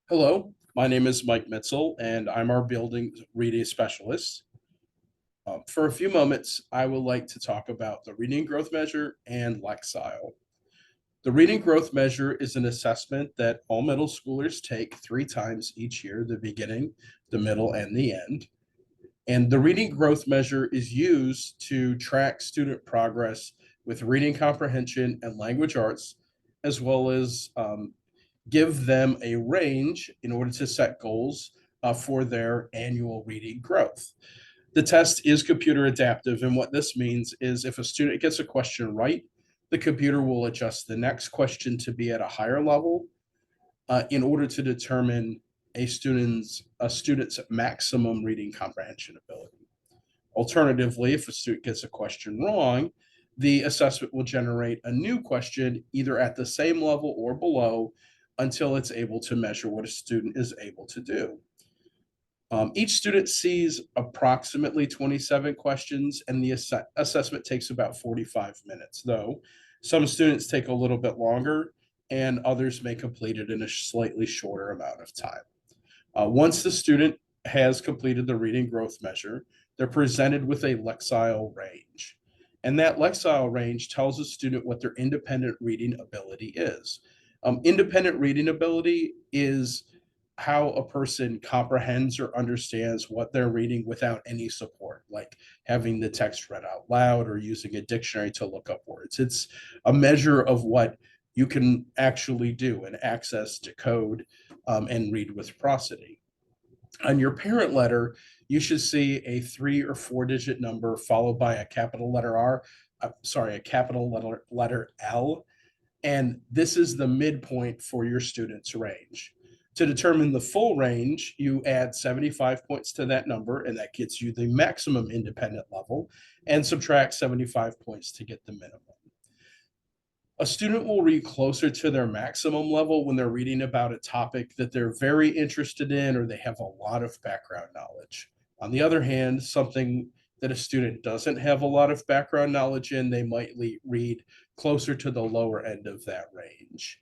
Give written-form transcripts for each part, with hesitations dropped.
Hello, my name is Mike Mitzel, and I'm our building reading specialist. For a few moments, I would like to talk about the reading growth measure and Lexile. The reading growth measure is an assessment that all middle schoolers take 3 times each year, the beginning, the middle, and the end. And the reading growth measure is used to track student progress with reading comprehension and language arts, as well as give them a range in order to set goals for their annual reading growth. The test is computer adaptive, and what this means is if a student gets a question right, the computer will adjust the next question to be at a higher level in order to determine a student's maximum reading comprehension ability. Alternatively, if a student gets a question wrong, the assessment will generate a new question either at the same level or below until it's able to measure what a student is able to do. Each student sees approximately 27 questions, and the assessment takes about 45 minutes, though some students take a little bit longer, and others may complete it in a slightly shorter amount of time. Once the student has completed the reading growth measure, they're presented with a Lexile range. And that Lexile range tells a student what their independent reading ability is. Independent reading ability is how a person comprehends or understands what they're reading without any support, like having the text read out loud or using a dictionary to look up words. It's a measure of what you can actually do and access to code and read with prosody. On your parent letter, you should see a 3 or 4 digit number followed by a capital letter R, a capital letter L, and this is the midpoint for your student's range. To determine the full range, you add 75 points to that number, and that gets you the maximum independent level, and subtract 75 points to get the minimum. A student will read closer to their maximum level when they're reading about a topic that they're very interested in or they have a lot of background knowledge. On the other hand, something that a student doesn't have a lot of background knowledge in, they might read closer to the lower end of that range.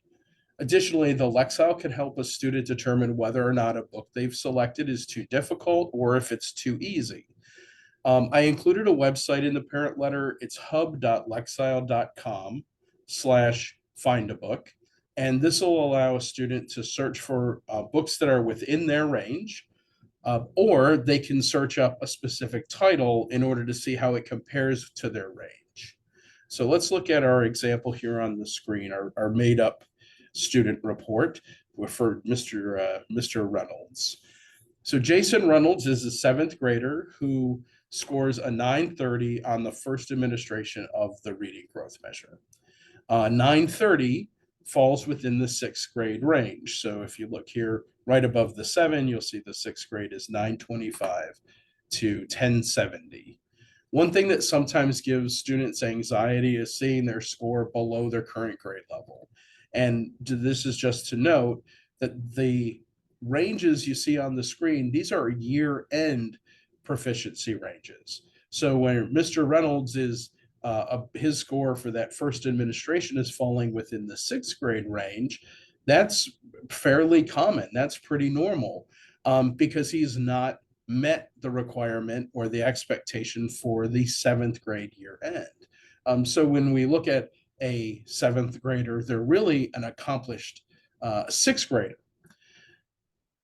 Additionally, the Lexile can help a student determine whether or not a book they've selected is too difficult or if it's too easy. I included a website in the parent letter. It's hub.lexile.com/find a book. And this will allow a student to search for books that are within their range, or they can search up a specific title in order to see how it compares to their range. So let's look at our example here on the screen, our made up student report for Mr. Reynolds. So Jason Reynolds is a 7th grader who scores a 930 on the first administration of the reading growth measure. 930 falls within the 6th grade range. So if you look here right above the 7, you'll see the 6th grade is 925 to 1070. One thing that sometimes gives students anxiety is seeing their score below their current grade level. And this is just to note that the ranges you see on the screen, these are year-end proficiency ranges. So when Mr. Reynolds is his score for that first administration is falling within the 6th grade range, that's fairly common. That's pretty normal because he's not met the requirement or the expectation for the 7th grade year end. So when we look at a 7th grader, they're really an accomplished 6th grader.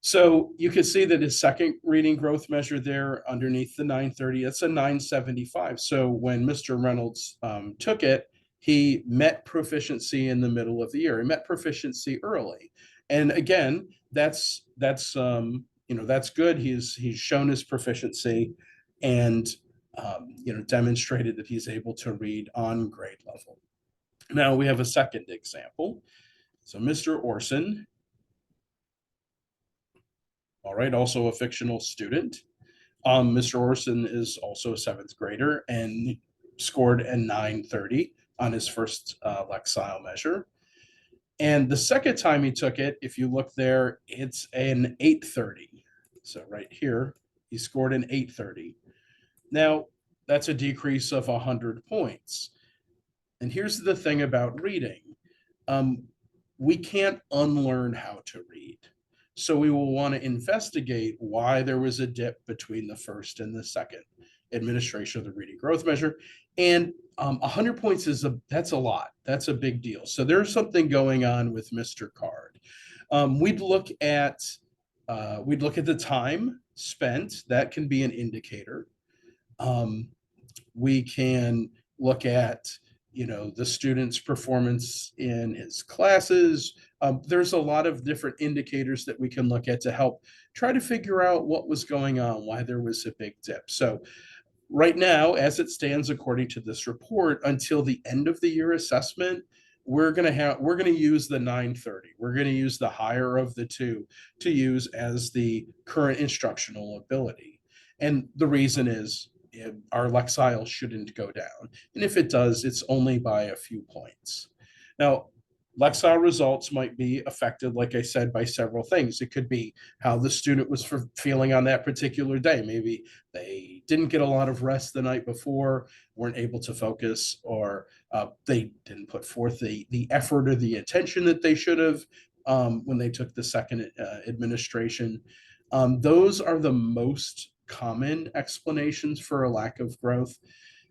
So you can see that his second reading growth measure there underneath the 930, it's a 975. So when Mr. Reynolds took it, he met proficiency in the middle of the year. He met proficiency early. And again, that's good. He's shown his proficiency and demonstrated that he's able to read on grade level. Now we have a second example. So Mr. Orson, all right, also a fictional student. Mr. Orson is also a 7th grader and scored a 930 on his first Lexile measure. And the second time he took it, if you look there, it's an 830. So right here, he scored an 830. Now, that's a decrease of 100 points. And here's the thing about reading. We can't unlearn how to read. So we will want to investigate why there was a dip between the first and the second administration of the reading growth measure. And 100 points that's a lot. That's a big deal. So there's something going on with Mr. Card. We'd look at the time spent. That can be an indicator. Um, we can look at the student's performance in his classes. There's a lot of different indicators that we can look at to help try to figure out what was going on, why there was a big dip. So right now, as it stands, according to this report, until the end of the year assessment, we're going to use the 930. We're going to use the higher of the two to use as the current instructional ability. And the reason is our Lexile shouldn't go down. And if it does, it's only by a few points. Now, Lexile results might be affected, like I said, by several things. It could be how the student was feeling on that particular day. Maybe they didn't get a lot of rest the night before, weren't able to focus, or they didn't put forth the effort or the attention that they should have when they took the second administration. Those are the most common explanations for a lack of growth.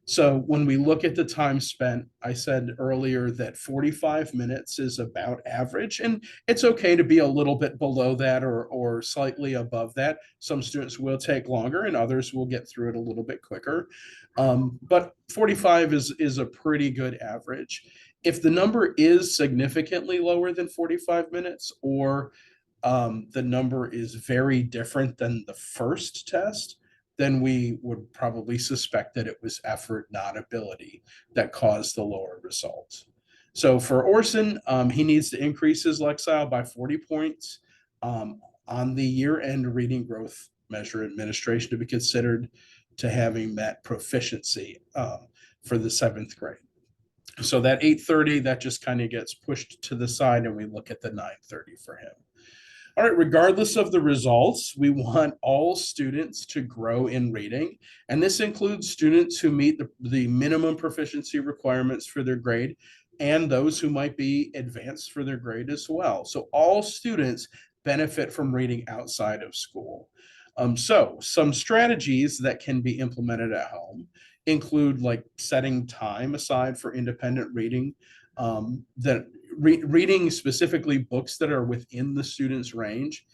So when we look at the time spent, I said earlier that 45 minutes is about average, and it's okay to be a little bit below that or slightly above that. Some students will take longer and others will get through it a little bit quicker. But 45 is a pretty good average. If the number is significantly lower than 45 minutes, or the number is very different than the first test, then we would probably suspect that it was effort, not ability, that caused the lower results. So for Orson, he needs to increase his Lexile by 40 points on the year-end reading growth measure administration to be considered to having met proficiency for the 7th grade. So that 830, that just kind of gets pushed to the side, and we look at the 930 for him. All right, regardless of the results, we want all students to grow in reading. And this includes students who meet the minimum proficiency requirements for their grade and those who might be advanced for their grade as well. So all students benefit from reading outside of school. So some strategies that can be implemented at home include like setting time aside for independent reading, reading specifically books that are within the student's range.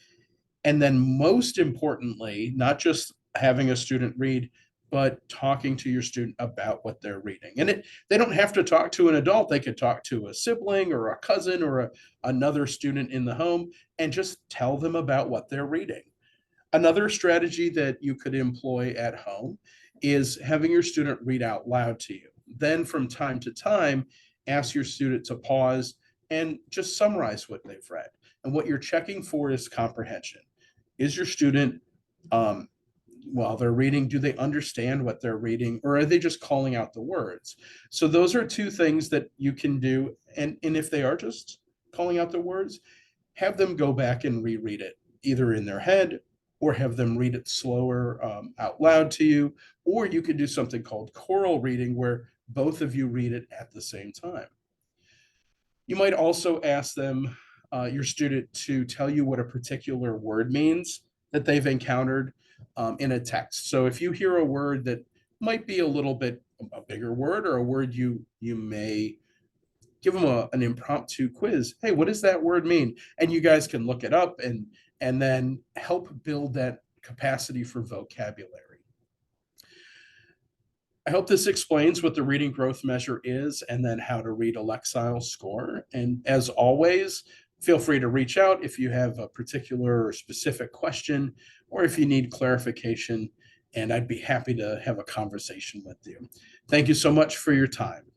And then most importantly, not just having a student read, but talking to your student about what they're reading. And they don't have to talk to an adult. They could talk to a sibling or a cousin or another student in the home and just tell them about what they're reading. Another strategy that you could employ at home is having your student read out loud to you. Then from time to time, ask your student to pause and just summarize what they've read. And what you're checking for is comprehension. Is your student, while they're reading, do they understand what they're reading, or are they just calling out the words? So those are two things that you can do. And if they are just calling out the words, have them go back and reread it, either in their head or have them read it slower out loud to you. Or you could do something called choral reading, where both of you read it at the same time. You might also ask them, your student, to tell you what a particular word means that they've encountered in a text. So if you hear a word that might be a little bit a bigger word, or a word you may give them an impromptu quiz. Hey, what does that word mean? And you guys can look it up and then help build that capacity for vocabulary. I hope this explains what the reading growth measure is and then how to read a Lexile score. And as always, feel free to reach out if you have a particular or specific question, or if you need clarification, and I'd be happy to have a conversation with you. Thank you so much for your time.